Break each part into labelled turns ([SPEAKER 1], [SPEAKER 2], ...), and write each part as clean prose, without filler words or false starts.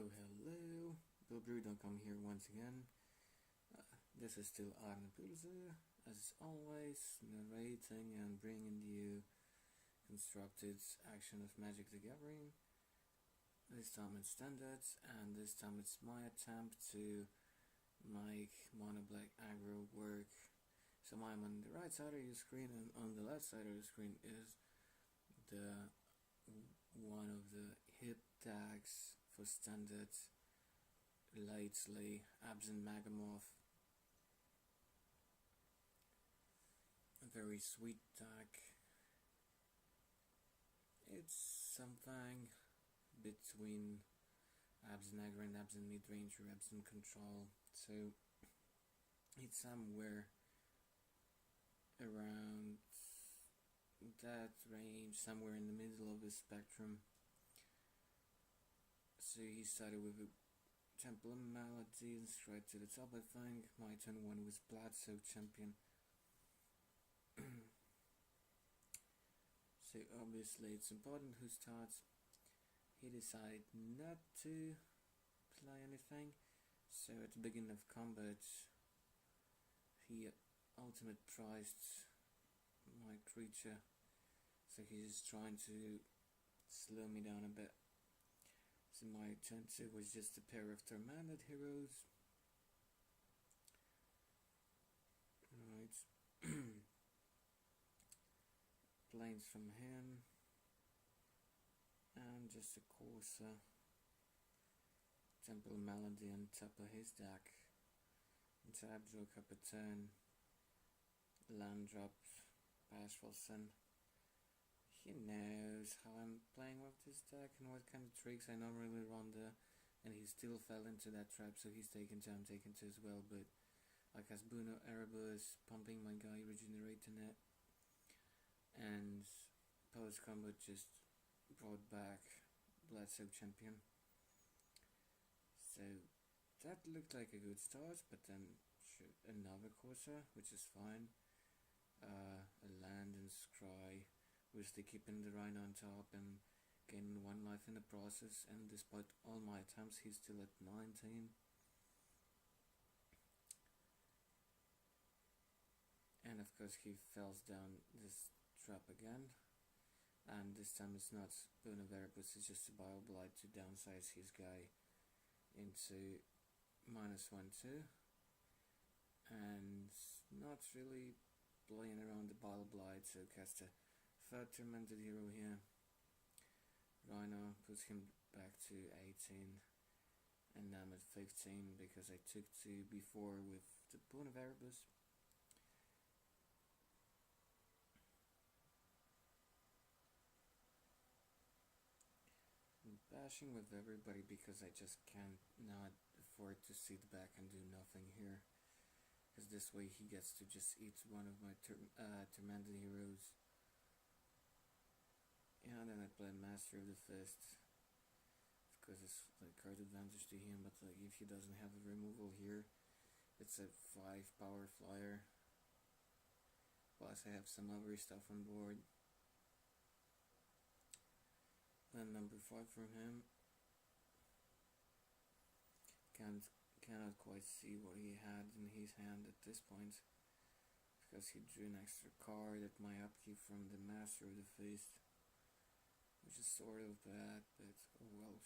[SPEAKER 1] Hello, BillBrew.com here once again. This is still Arne Pulse, as always, narrating and bringing you constructed action of Magic the Gathering. This time it's standard, and this time it's my attempt to make Monoblack Aggro work. So I'm on the right side of your screen, and on the left side of the screen is the one of the hit tags for standard lately, Abzan Megamorph. A very sweet tag. It's something between Abzan Aggro and Abzan Midrange or Abzan Control, so it's somewhere around that range, somewhere in the middle of the spectrum. So he started with a Temple Melody and straight to the top, I think. My turn 1 was Bloodsoaked Champion. So obviously it's important who starts. He decided not to play anything, so at the beginning of combat he ultimate prized my creature, so he's trying to slow me down a bit. So my turn 2 was just a pair of Tormented Heroes. Right. Planes from him. And just a Corsa. Temple Melody on top of his deck. And so I draw a couple turn. Land drop. Bashful Sun. He knows how I'm playing with this deck and what kind of tricks I normally run there, and he still fell into that trap, so he's taken 2, I'm taking 2 as well, but like as Bruno Erebus, pumping my guy, regenerating it, and post combat just brought back Bloodsoaked Champion. So that looked like a good start, but then another Corsair, which is fine. A land and scry, with the keeping the Rhino on top and gaining 1 life in the process, and despite all my attempts he's still at 19. And of course he falls down this trap again, and this time it's not Boon of Erebus, it's just a Bioblight to downsize his guy into -1/2, and not really playing around the Bioblight, so cast a 3rd Tormented Hero here. Rhino puts him back to 18, and now I'm at 15 because I took 2 before with the Boon of Erebus. I'm bashing with everybody because I just can't not afford to sit back and do nothing here, because this way he gets to just eat one of my Tormented Heroes. Yeah, and then I play Master of the Fist. Of course it's like card advantage to him, but like if he doesn't have a removal here, it's a 5 power flyer. Plus I have some other stuff on board. Then number 5 from him. Cannot quite see what he had in his hand at this point, because he drew an extra card at my upkeep from the Master of the Fist, which is sort of bad, but oh well.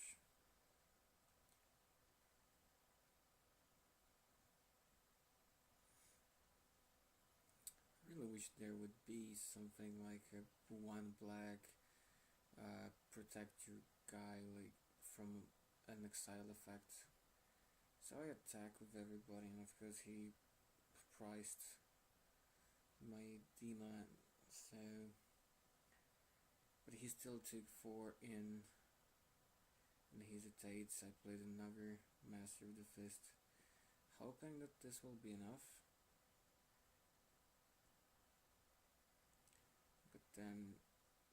[SPEAKER 1] I really wish there would be something like a 1 black protect your guy like from an exile effect. So I attack with everybody, and of course he priced my demon, so but he still took 4 in and hesitates. I played another Master of the Fist, hoping that this will be enough, but then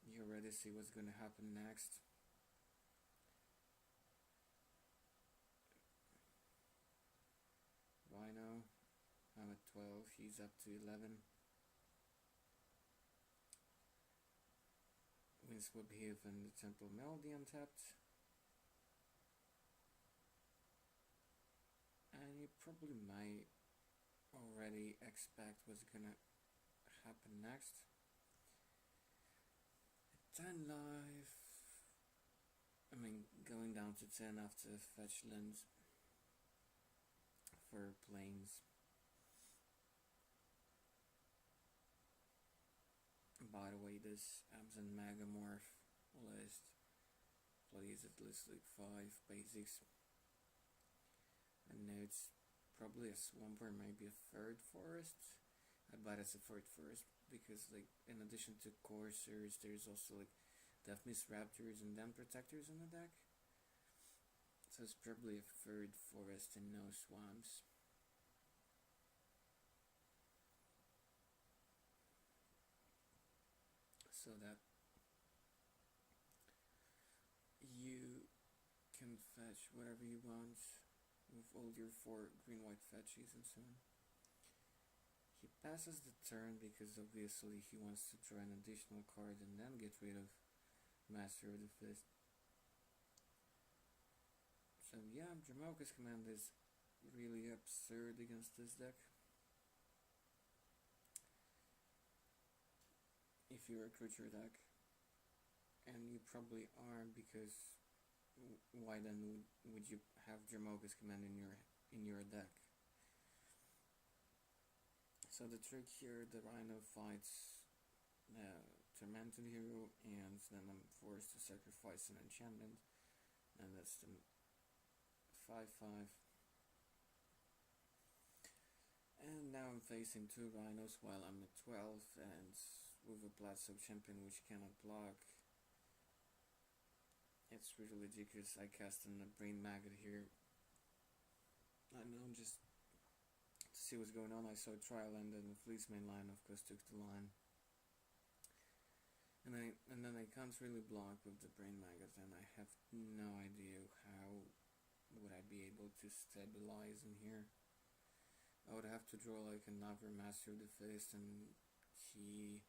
[SPEAKER 1] you already see what's gonna happen next. Rhino, I'm at 12, he's up to 11. Windswept Heath and the Temple Melody untapped. probably might already expect what's gonna happen next. 10 life. I mean, going down to 10 after fetch lands for planes. By the way, this Abzan Megamorph list plays at least like 5 basics. I know it's probably a swamp or maybe a third forest. I bet it's a third forest because, like, in addition to coursers, there's also like Death Mist Raptors and Den Protectors in the deck. So it's probably a third forest and no swamps. So that you can fetch whatever you want with all your 4 green-white fetchies and so on. He passes the turn because obviously he wants to draw an additional card and then get rid of Master of the Fist. So yeah, Dromoka's Command is really absurd against this deck. If you're a creature deck, and you probably are, because why then would you have Dromoka's Command in your deck? So the trick here, the Rhino fights Tormented Hero, and then I'm forced to sacrifice an enchantment, and that's the 5/5. And now I'm facing 2 Rhinos while I'm at 12, and with a Bladsoe Champion which cannot block. It's really ridiculous. I cast in a Brain Maggot here. I know, just to see what's going on. I saw Trial End and the Fleece main line, of course, took the line. And then I can't really block with the Brain Maggot, and I have no idea how would I be able to stabilize in here. I would have to draw like another Master of the Fist, and he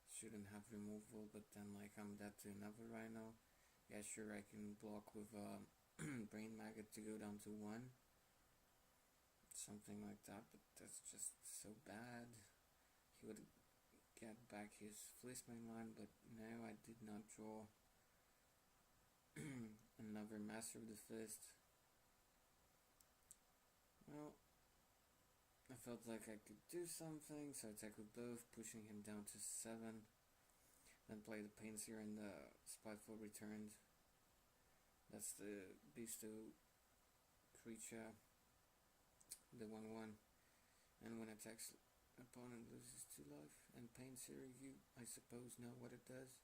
[SPEAKER 1] shouldn't have removal, but then like I'm dead to another Rhino. Yeah, sure, I can block with Brain Maggot to go down to 1. Something like that, but that's just so bad. He would get back his Fleece main line, but no, I did not draw another Master of the Fist. Well, I felt like I could do something, so I attack with both, pushing him down to 7. Then play the Painseer and the Spiteful Returned. That's the Beasto creature, the 1/1. And when attacks, opponent loses 2 life. And Painseer, you, I suppose, know what it does.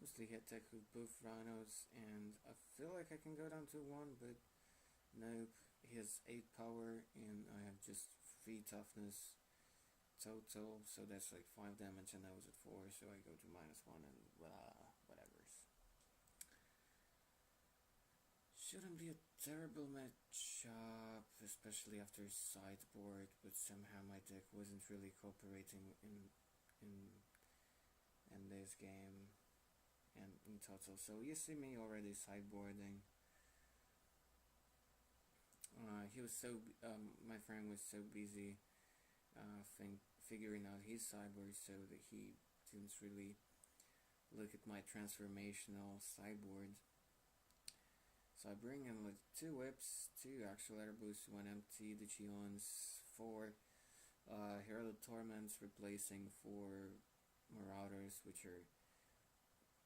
[SPEAKER 1] Mostly hit attack with both Rhinos, and I feel like I can go down to 1, but nope. He has 8 power, and I have just 3 toughness total, so that's like 5 damage, and I was at 4, so I go to -1, and whatevers. Shouldn't be a terrible matchup, especially after sideboard, but somehow my deck wasn't really cooperating in this game and in total. So you see me already sideboarding. He was so my friend was so busy figuring out his sideboard, so that he didn't really look at my transformational sideboard. So I bring in like 2 whips, 2 actual air boosts, 1 empty, the Geons, 4 Herald Torments, replacing 4 Marauders, which are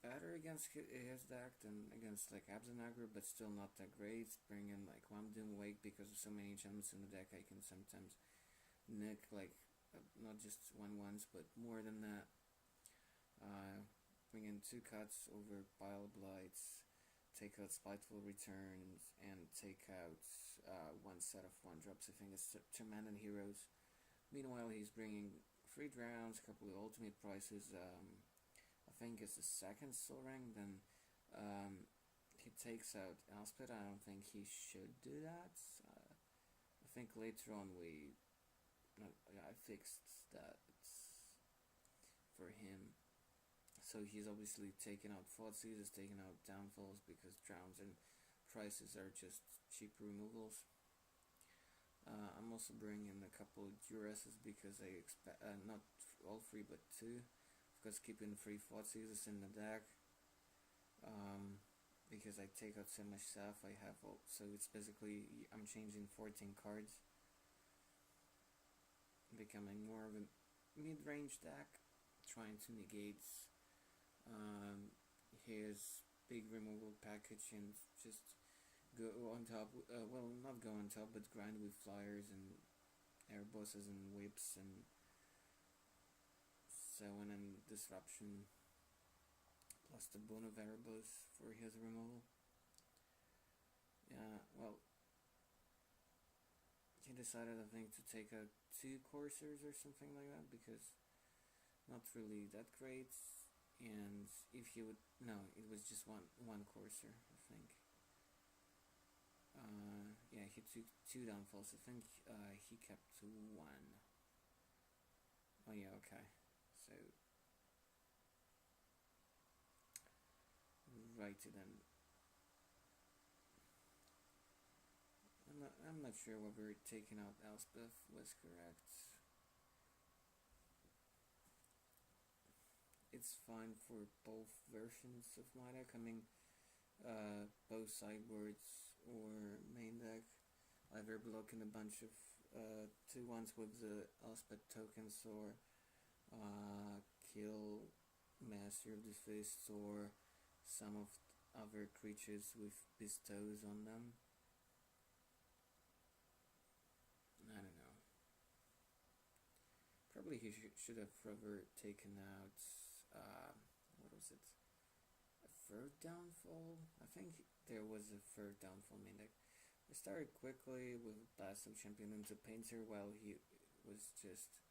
[SPEAKER 1] better against his deck than against like Abzan Aggro, but still not that great. Bring in like 1 Doom Wake, because of so many enchantments in the deck, I can sometimes nick like not just 1/1s, but more than that. Bring in 2 cuts over Bile Blights, take out Spiteful Returns, and take out 1 set of 1-drops. I think it's Tormented Heroes. Meanwhile, he's bringing 3 drowns, a couple of ultimate prices. I think it's the 2nd Soul Ring. Then he takes out Elspeth. I don't think he should do that. I think later on I fixed that for him. So he's obviously taking out Thoughtseize, taking out Downfalls, because Drowns and Prices are just cheap removals. I'm also bringing a couple of Duresses because I expect, not all 3 but 2, because keeping 3 Thoughtseizes in the deck, because I take out so much stuff I have, so it's basically, I'm changing 14 cards, becoming more of a mid-range deck, trying to negate his big removal package and just go on top, well, not go on top, but grind with flyers and air bosses and whips and so on, and disruption, plus the Bono variables for his removal. Yeah, well, he decided, I think, to take out 2 coursers or something like that, because not really that great. And if he would, no, it was just one courser, I think. Yeah, he took 2 downfalls. I think he kept 1. Oh yeah, okay. So righty then. I'm not sure whether taking out Elspeth was correct. It's fine for both versions of my deck. I mean, both sideboards or main deck. Either blocking a bunch of 2/1s with the Elspeth tokens, or kill Master of the Fists or some of other creatures with bestows on them. I don't know. Probably he should have rather taken out, what was it? A 3rd downfall? I think there was a 3rd downfall main deck. We started quickly with Blast of Champion into Painter while he was just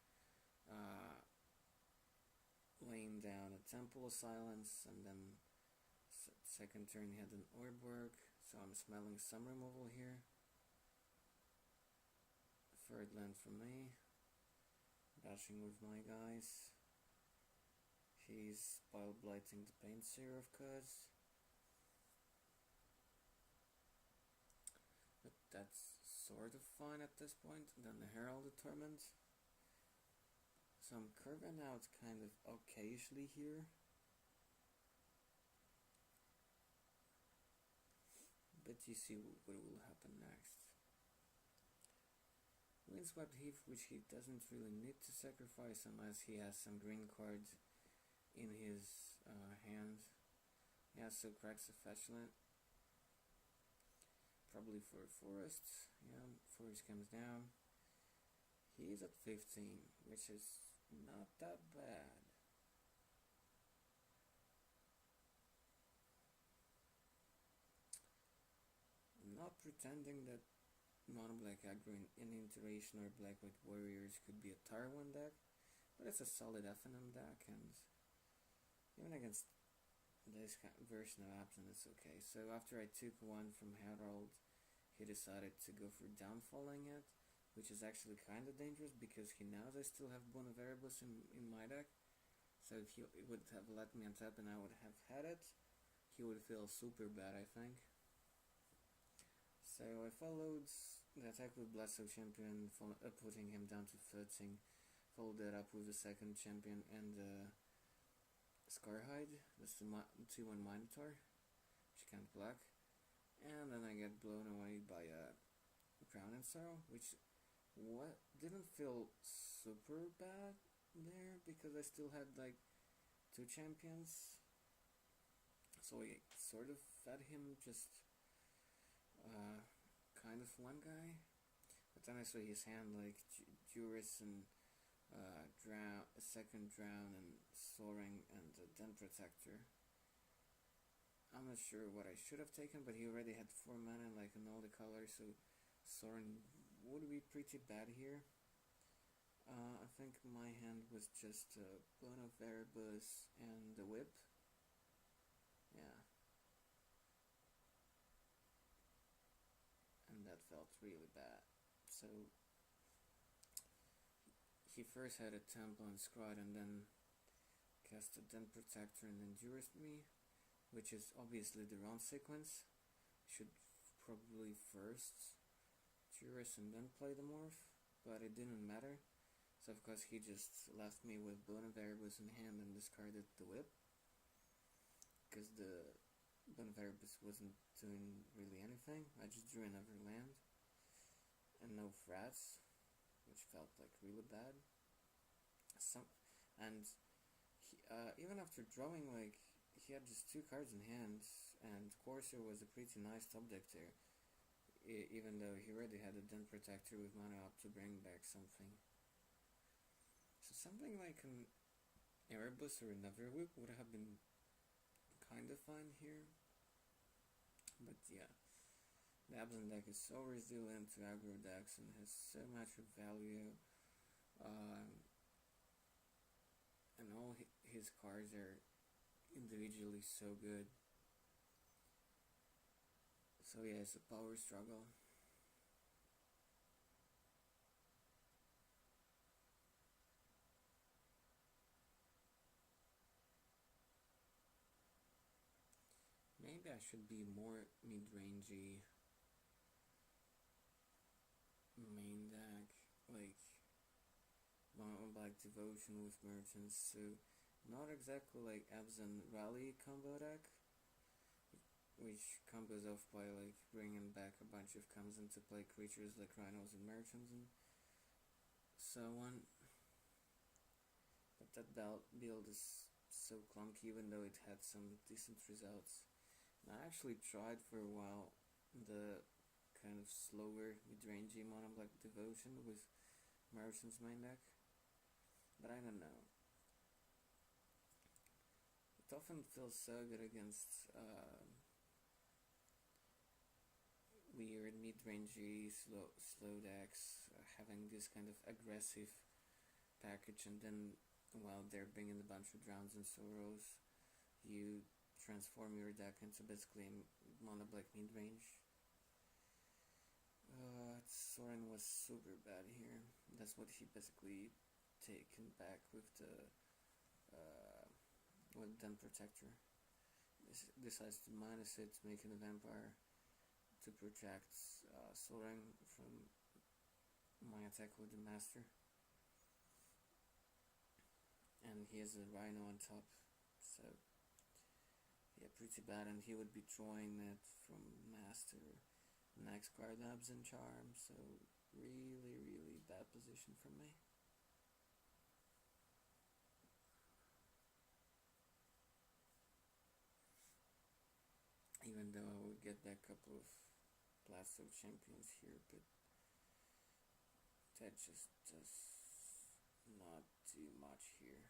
[SPEAKER 1] laying down a Temple of Silence, and then second turn he had an Orb, so I'm smelling some removal here. 3rd land from me. Dashing with my guys. He's Bile Blighting the Painter, of course. But that's sort of fine at this point. Then the Herald of Torment. So I'm curving out kind of occasionally here. But you see what will happen next. Windswept Heath, which he doesn't really need to sacrifice unless he has some green cards in his hand. Yeah, so cracks a Fetchland. Probably for a Forest. Yeah, Forest comes down. He's at 15, which is not that bad. I'm not pretending that Monoblack Aggro in Iteration or Black-White Warriors could be a Tier 1 deck, but it's a solid FNM deck, and even against this version of Abzan it's okay. So after I took 1 from Herald, he decided to go for downfalling it, which is actually kind of dangerous because he knows I still have Bono Variables in my deck. So if he would have let me untap and I would have had it, he would feel super bad, I think. So I followed the attack with Blast of Champion, putting him down to 13, followed that up with the 2nd champion and Scarhide, that's the 2/1 Minotaur, which can't block, and then I get blown away by a Crown and Sorrow, which didn't feel super bad there, because I still had like 2 champions, so I sort of fed him just kind of one guy, but then I saw his hand like Juris and Drown, a 2nd Drown and Soaring and Den Protector. I'm not sure what I should have taken, but he already had 4 mana like in all the colors, so Soaring would be pretty bad here. I think my hand was just Bono Variables and the Whip. Yeah. And that felt really bad. So he first had a Temple and Scrod, and then cast a Den Protector and then Jurist me, which is obviously the wrong sequence. Should probably first Jurist and then play the Morph, but it didn't matter. So of course he just left me with Bonavaribus in hand and discarded the whip, because the Bonavaribus wasn't doing really anything. I just drew another land and no frats, which felt like really bad. Even after drawing, like, he had just 2 cards in hand, and Corsair was a pretty nice top deck there, even though he already had a Den Protector with mana up to bring back something. So something like an Erebus or another whip would have been kind of fine here. But yeah, the Abzan deck is so resilient to aggro decks and has so much value, and all his cards are individually so good. So yeah, it's a power struggle. Maybe I should be more mid-rangey main deck, like Monoblack Devotion with Merchants, so not exactly like Abzan Rally combo deck, which combos off by like bringing back a bunch of comes into play creatures like Rhinos and Merchants and so on. But that build is so clunky, even though it had some decent results. And I actually tried for a while the kind of slower mid-rangey Monoblack Devotion with Merchant's main deck, but I don't know. It often feels so good against weird mid-rangey slow decks, having this kind of aggressive package, and then while they're bringing a bunch of Drowns and Sorrows, you transform your deck into basically Monoblack mid-range. Soren was super bad here. That's what he basically taken back with the Den Protector. Decides to minus it, making a Vampire to protect Soren from my attack with the Master. And he has a Rhino on top, so yeah, pretty bad. And he would be drawing it from Master. Next card, Abzan Charm, so really bad position for me. Even though I would get back a couple of Blast of Champions here, but that just does not do much here.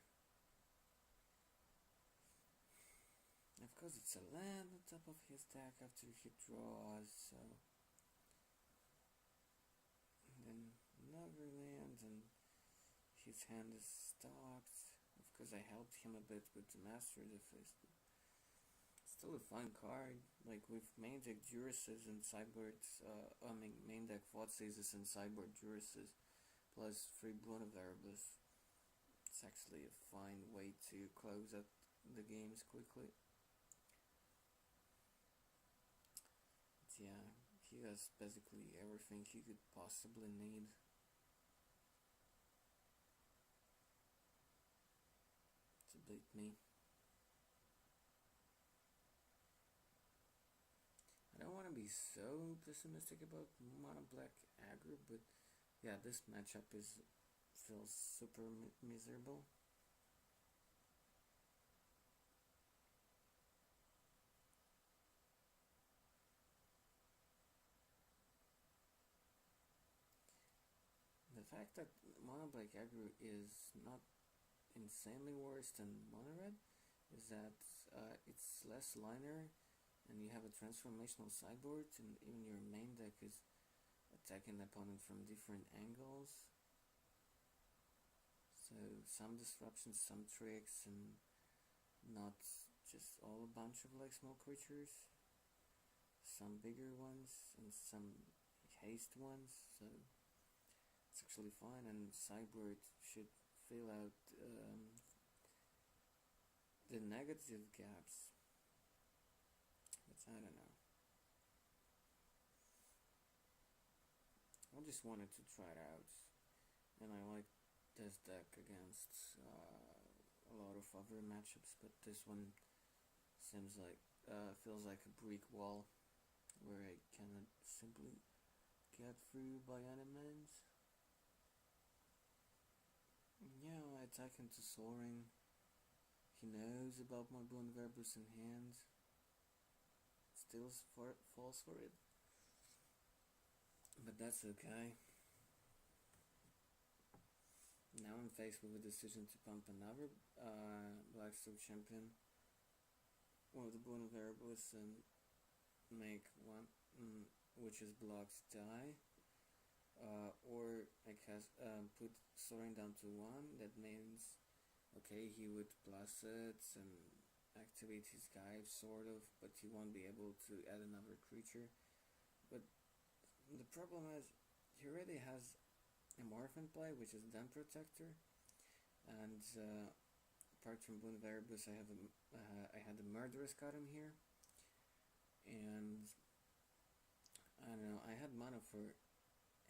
[SPEAKER 1] Of course it's a land on top of his deck after he draws, so and then another land, and his hand is stocked. Of course I helped him a bit with the Master Defense. Still a fun card, like with main deck Jurises and sideboard, main deck Thoughtseizes and sideboard Jurises, plus 3 Bonavaribus. It's actually a fine way to close out the games quickly. Yeah, he has basically everything he could possibly need. To beat me. I don't want to be so pessimistic about Monoblack Aggro, but yeah, this matchup feels super miserable. The fact that Monoblack Aggro is not insanely worse than Mono-Red is that it's less liner, and you have a transformational sideboard, and even your main deck is attacking the opponent from different angles. So some disruptions, some tricks, and not just all a bunch of like small creatures. Some bigger ones and some haste ones. So it's actually fine, and sideboard should fill out negative gaps, but I don't know. I just wanted to try it out, and I like this deck against a lot of other matchups, but this one seems like feels like a brick wall where I cannot simply get through by any means. Yeah, I attack into Soaring. He knows about my Bone Verbus in hand. Still falls for it. But that's okay. Now I'm faced with a decision to pump another Blackstone champion with the Bone Verbus and make one which is blocks die. Or I cast put Soaring down to 1. That means okay, he would plus it and activate his guide sort of, but he won't be able to add another creature. But the problem is he already has a morph in play, which is Den Protector, and apart from Bone Verbus, I had a Murderous Cotton here, and I don't know, I had mana for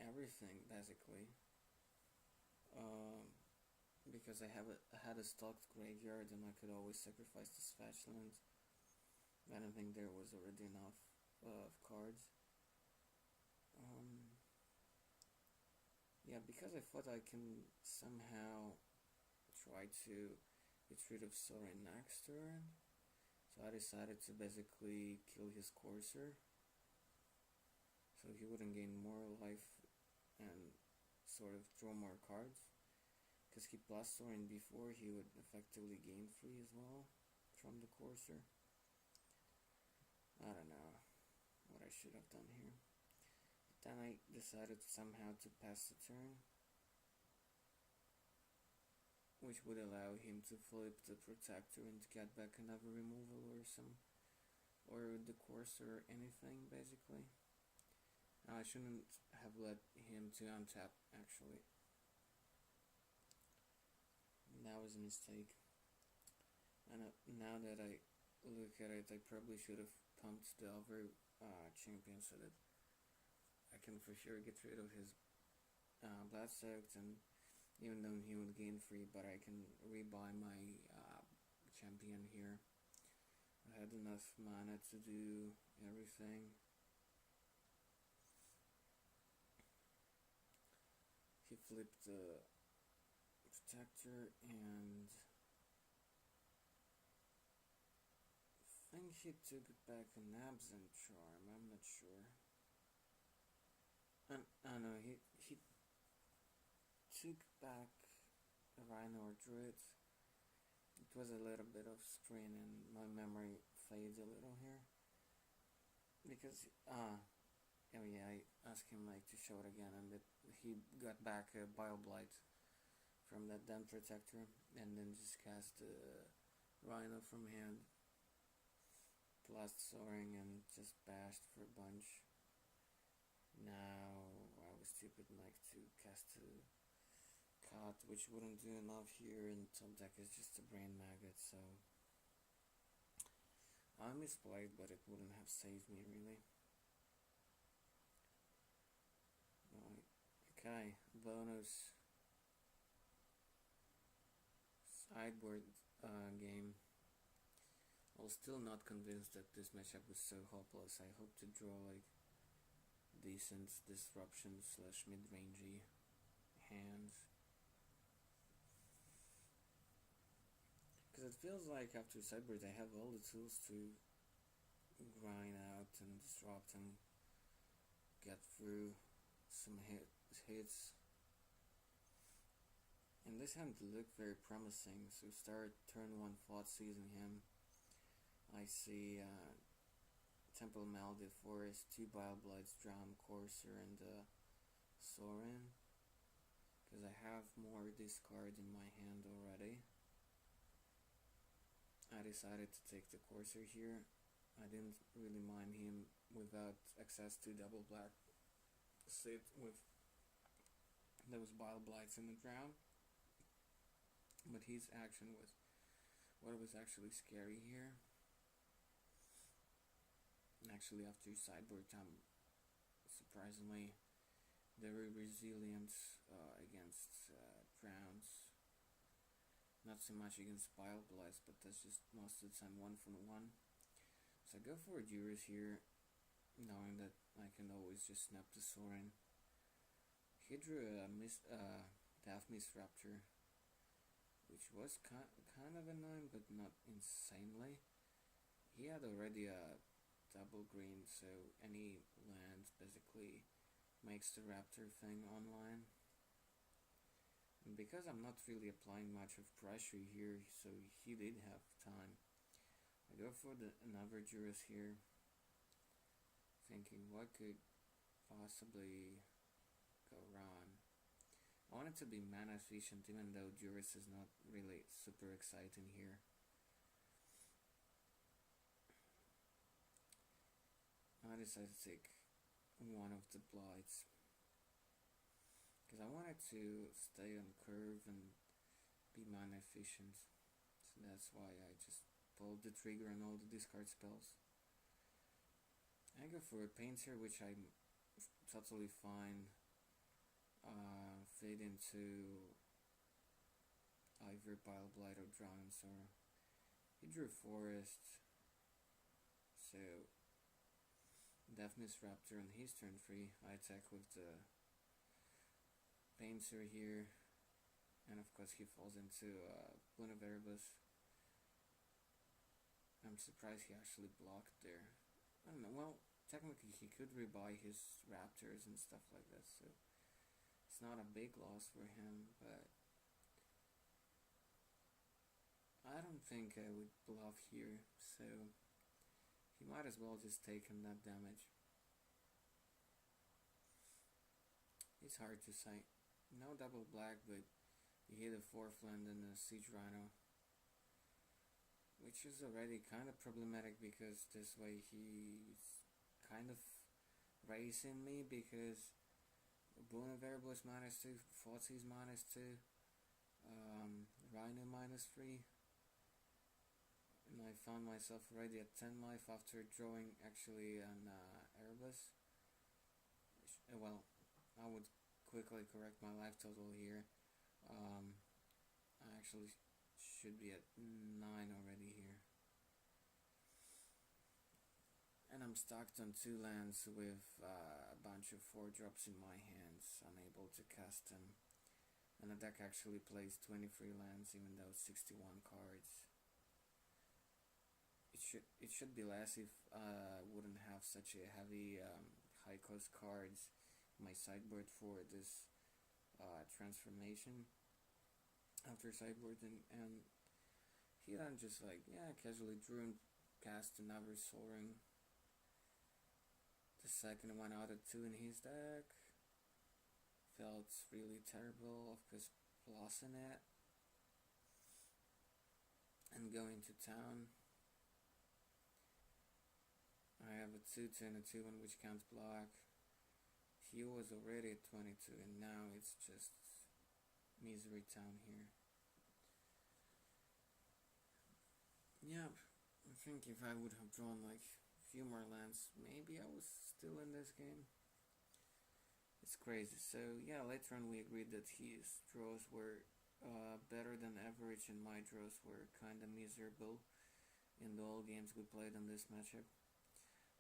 [SPEAKER 1] everything basically, because I had a stocked graveyard and I could always sacrifice this fetch land. I don't think there was already enough of cards. Yeah, because I thought I can somehow try to get rid of Soaring next turn, so I decided to basically kill his Courser, so he wouldn't gain more life and sort of draw more cards. Because he plus Soaring before, he would effectively gain 3 as well from the Courser. I don't know what I should have done here. But then I decided somehow to pass the turn, which would allow him to flip the Protector and get back another removal or the Courser or anything basically. I shouldn't have let him to untap actually. That was a mistake. And now that I look at it, I probably should have pumped the other champion so that I can for sure get rid of his Bloodsoaked, and even though he would gain 3, but I can rebuy my champion here. I had enough mana to do everything. He flipped the Protector, and I think he took back an Abzan Charm, I'm not sure. I know, he took back a Rhino or Druid. It was a little bit of screen and my memory fades a little here. Because, oh yeah, I asked him like to show it again, and he got back a Bile Blight from that Den Protector, and then just cast Rhino from hand, plus Soaring, and just bashed for a bunch. Now I was stupid enough to cast a Cut, which wouldn't do enough here, and top deck is just a Brain Maggot, so I misplayed, but it wouldn't have saved me really. Okay, bonus sideboard game. I was still not convinced that this matchup was so hopeless. I hope to draw like decent disruption / mid-rangey hands. Because it feels like after sideboard I have all the tools to grind out and disrupt and get through some hits. And this hand looked very promising, so start turn 1 thoughts using him. I see Temple Maldive Forest, 2 Bile Blights, Drown, Courser, and Soaring. Because I have more discard in my hand already. I decided to take the Courser here. I didn't really mind him without access to double black sit with those Bile Blights in the Drown. But his action was what was actually scary here. Actually, after sideboard, I'm surprisingly very resilient against drowns. Not so much against Bile Blights, but that's just most of the time 1-for-1. So I go for a Duras here, knowing that I can always just snap the Sorin. He drew a Daphnis Raptor, which was kind of annoying, but not insanely. He had already a double green, so any land basically makes the Raptor thing online. And because I'm not really applying much of pressure here, so he did have time, I go for another Duras here, thinking what could possibly go wrong. I want it to be mana efficient, even though Duras is not really super exciting here. I decided to take one of the Blights, because I wanted to stay on curve and be mana efficient, so that's why I just pulled the trigger on all the discard spells. I go for a Painter, which I'm totally fine fade into either Bile Blight or Drowns, or he drew Forest, so Daphnis Raptor on his turn 3. I attack with the Painter here, and of course he falls into Bunaverbus. I'm surprised he actually blocked there. I don't know, well, technically he could rebuy his Raptors and stuff like that, so it's not a big loss for him, but I don't think I would bluff here, so he might as well just take him that damage. It's hard to say. No double black, but you hit a 4th land and a Siege Rhino, which is already kind of problematic, because this way he's kind of racing me, because Bunaverbal is -2, Fozzie is -2, Rhino -3, and I found myself already at 10 life after drawing actually an Erebus. Well, I would quickly correct my life total here. I actually should be at 9 already here. And I'm stocked on 2 lands with a bunch of 4-drops in my hands, unable to cast them. And the deck actually plays 23 lands, even though it's 61 cards. It should be less if I wouldn't have such a heavy high cost cards in my sideboard for this transformation after sideboarding. And he then just casually drew and cast another Soul Ring. The second one out of 2 in his deck. Felt really terrible, of course, lossing it. And going to town. I have a 2-2 and a 2-1 which can't block. He was already at 22, and now it's just misery town here. Yeah, I think if I would have drawn like a few more lands, maybe I was still in this game. It's crazy. So yeah, later on we agreed that his draws were better than average, and my draws were kinda miserable in the all games we played in this matchup.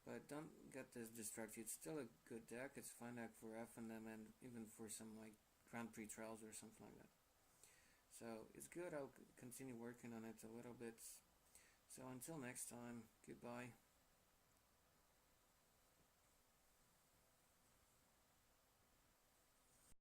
[SPEAKER 1] But don't get this distracted, it's still a good deck. It's fine deck for FNM and even for some like Grand Prix trials or something like that. So it's good, I'll continue working on it a little bit. So until next time, goodbye.